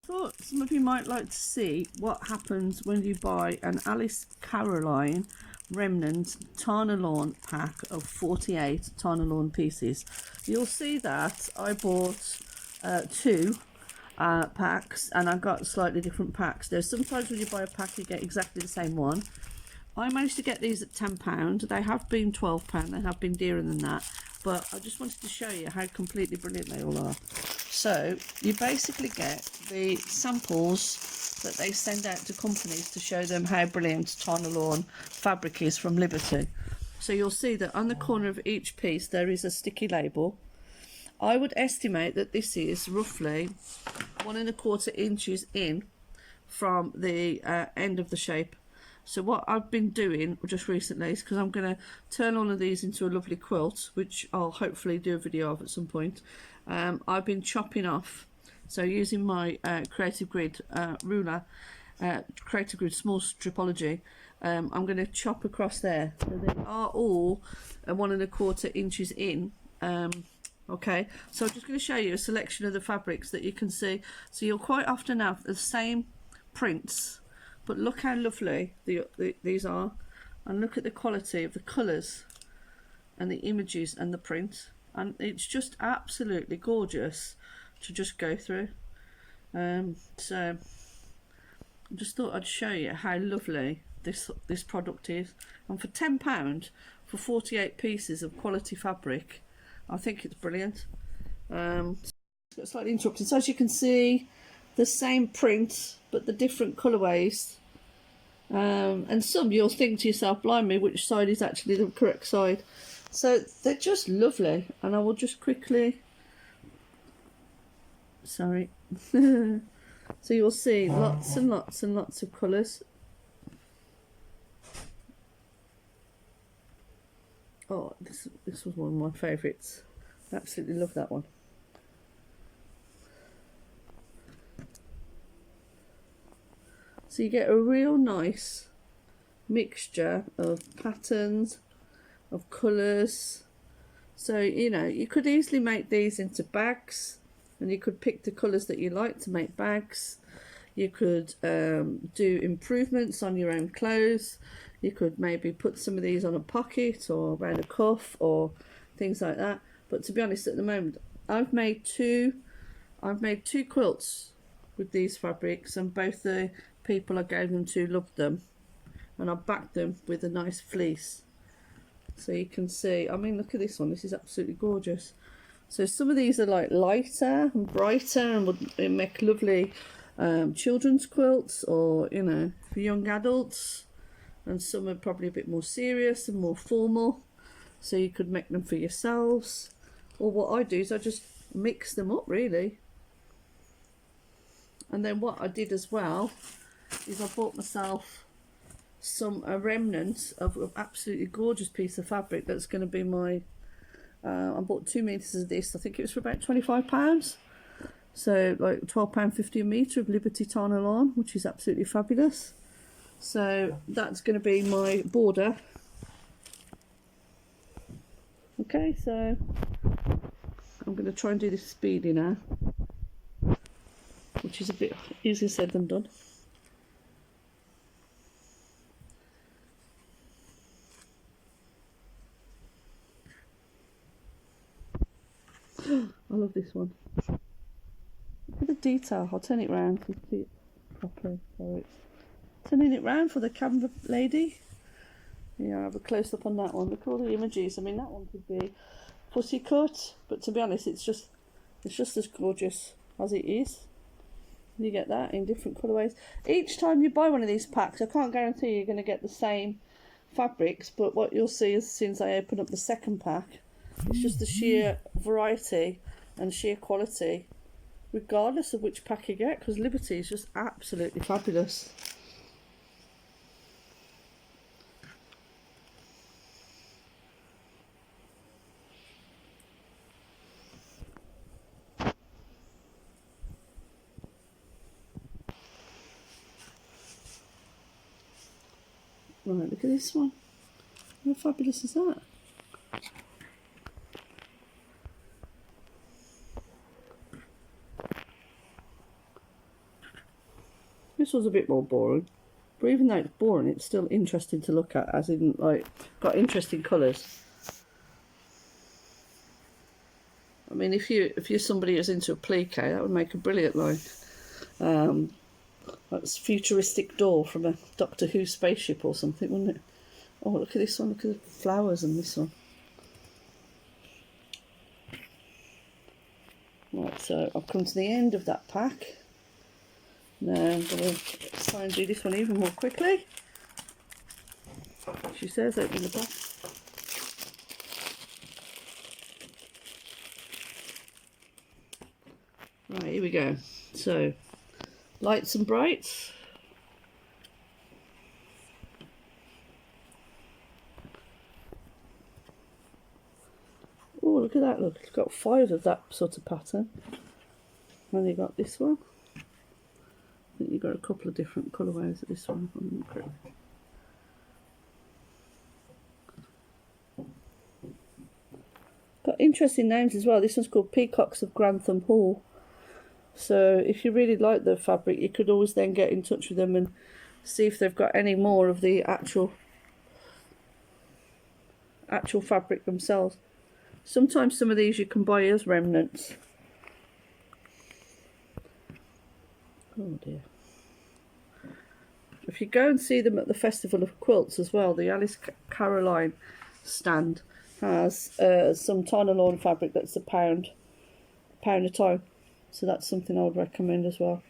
Thought some of you might like to see what happens when you buy an Caroline Remnant Tana Lawn pack of 48 Tana Lawn pieces. You'll see that I bought two packs, and I got slightly different packs. There's sometimes when you buy a pack you get exactly the same one. I managed to get these at £10. They have been £12, they have been dearer than that, but I just wanted to show you how completely brilliant they all are. So you basically get the samples that they send out to companies to show them how brilliant Tana Lawn fabric is from Liberty. So you'll see that on the corner of each piece there is a sticky label. I would estimate that this is roughly 1¼ inches in from the end of the shape. So what I've been doing just recently is, because I'm going to turn all of these into a lovely quilt, which I'll hopefully do a video of at some point, I've been chopping off. So using my Creative Grid ruler, Creative Grid small stripology, I'm going to chop across there. So they are all 1¼ inches in. Okay, so I'm just going to show you a selection of the fabrics that you can see. So you'll quite often have the same prints, but look how lovely these are, and look at the quality of the colours and the images and the print, and it's just absolutely gorgeous to just go through. So I just thought I'd show you how lovely this product is, and for £10 for 48 pieces of quality fabric, I think it's brilliant. It's got slightly interrupted, so as you can see, the same print but the different colourways, and some you'll think to yourself, blimey, which side is actually the correct side. So they're just lovely, and I will just quickly, sorry, so you'll see lots and lots and lots of colours. Oh, this was one of my favourites. I absolutely love that one. So you get a real nice mixture of patterns, of colours. So, you know, you could easily make these into bags, and you could pick the colours that you like to make bags. You could do improvements on your own clothes. You could maybe put some of these on a pocket or around a cuff or things like that. But to be honest, at the moment, I've made two quilts with these fabrics, and both the people I gave them to loved them, and I backed them with a nice fleece. So you can see, I mean, look at this one, this is absolutely gorgeous. So some of these are like lighter and brighter and would make lovely children's quilts, or, you know, for young adults, and some are probably a bit more serious and more formal, so you could make them for yourselves. Or what I do is I just mix them up really. And then what I did as well is I bought myself a remnant of an absolutely gorgeous piece of fabric that's going to be my I bought 2 meters of this. I think it was for about £25, so like £12.50 a metre of Liberty Tana Lawn, which is absolutely fabulous. So that's going to be my border. Okay, so I'm going to try and do this speedy now, which is a bit easier said than done. I love this one. Look at the detail. I'll turn it round so you can see it properly. Sorry. Turning it round for the camera lady. Yeah, I have a close up on that one. Look at all the images. I mean, that one could be pussy cut, but to be honest, it's just as gorgeous as it is. You get that in different colourways. Each time you buy one of these packs, I can't guarantee you're going to get the same fabrics, but what you'll see as soon as I open up the second pack, it's just the sheer variety and sheer quality, regardless of which pack you get, because Liberty is just absolutely fabulous. Right, look at this one. How fabulous is that? This was a bit more boring, but even though it's boring, it's still interesting to look at, as in, like, got interesting colours. I mean, if you're somebody who's into applique, that would make a brilliant line. That's futuristic door from a Doctor Who spaceship or something, wouldn't it? Oh, look at this one. Look at the flowers on this one. Right, so I've come to the end of that pack. Now I'm going to try and do this one even more quickly. She says open the box. Right, here we go. So, lights and brights. Oh, look at that, look. It's got 5 of that sort of pattern. Then you got this one. I think you've got a couple of different colourways of this one. Got interesting names as well. This one's called Peacocks of Grantham Hall. So if you really like the fabric, you could always then get in touch with them and see if they've got any more of the actual fabric themselves. Sometimes some of these you can buy as remnants. Oh dear. If you go and see them at the Festival of Quilts as well, the Alice Caroline stand has some Tana Lawn fabric that's £1 a time. So that's something I would recommend as well.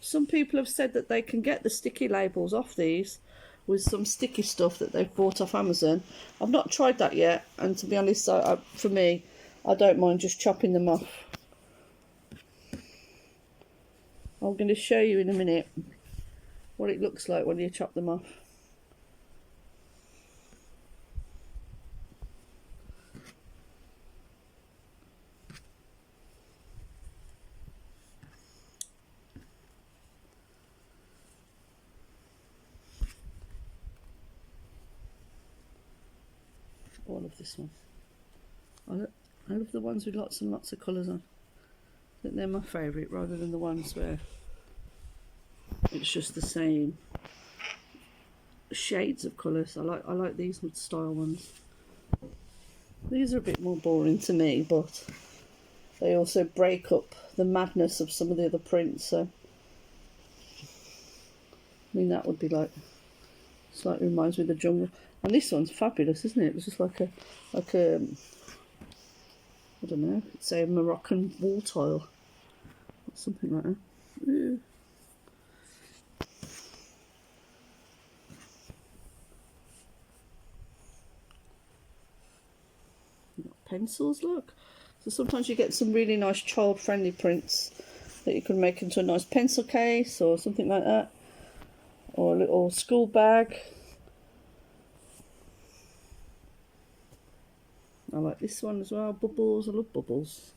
Some people have said that they can get the sticky labels off these with some sticky stuff that they've bought off Amazon. I've not tried that yet, and to be honest, for me, I don't mind just chopping them off. I'm going to show you in a minute what it looks like when you chop them off. I love this one. I love the ones with lots and lots of colours on. I think they're my favourite, rather than the ones where it's just the same shades of colours. I like these style ones. These are a bit more boring to me, but they also break up the madness of some of the other prints. So I mean, that would be like, slightly reminds me of the jungle. And this one's fabulous, isn't it? It's just like a I don't know, it's a Moroccan wall tile or something like that. Yeah. You've got pencils, look. So sometimes you get some really nice child-friendly prints that you can make into a nice pencil case or something like that, or a little school bag. I like this one as well, bubbles. I love bubbles.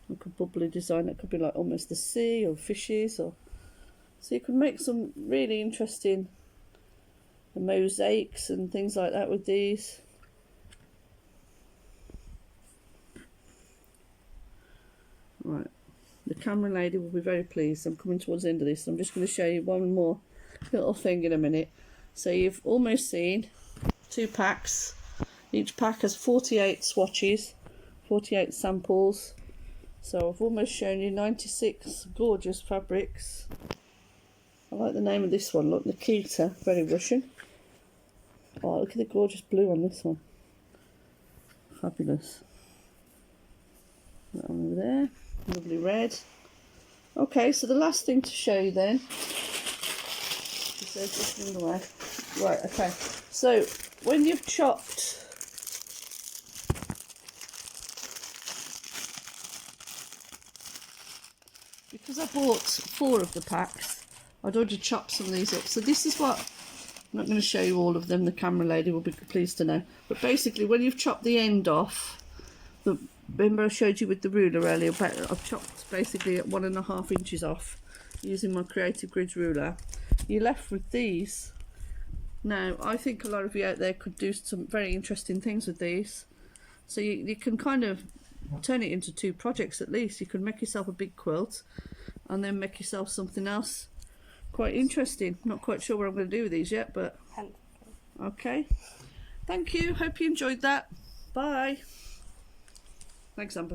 Like a bubbly design that could be like almost the sea or fishes, or so you can make some really interesting mosaics and things like that with these. Right, the camera lady will be very pleased. I'm coming towards the end of this. I'm just going to show you one more little thing in a minute. So you've almost seen 2 packs. Each pack has 48 swatches, 48 samples. So I've almost shown you 96 gorgeous fabrics. I like the name of this one. Look, Nikita, very Russian. Oh, look at the gorgeous blue on this one. Fabulous. That one over there. Lovely red. Okay, so the last thing to show you then. She says this in the way. Right, okay. So when you've chopped because I bought 4 of the packs, I'd already chopped some of these up. So this is what, I'm not going to show you all of them, the camera lady will be pleased to know. But basically when you've chopped the end off, remember I showed you with the ruler earlier, I've chopped basically at 1.5 inches off using my Creative Grids ruler. You're left with these. Now I think a lot of you out there could do some very interesting things with these. So you can kind of turn it into 2 projects at least. You could make yourself a big quilt and then make yourself something else quite interesting. Not quite sure what I'm going to do with these yet, but okay. Thank you. Hope you enjoyed that. Bye. Thanks, Amber.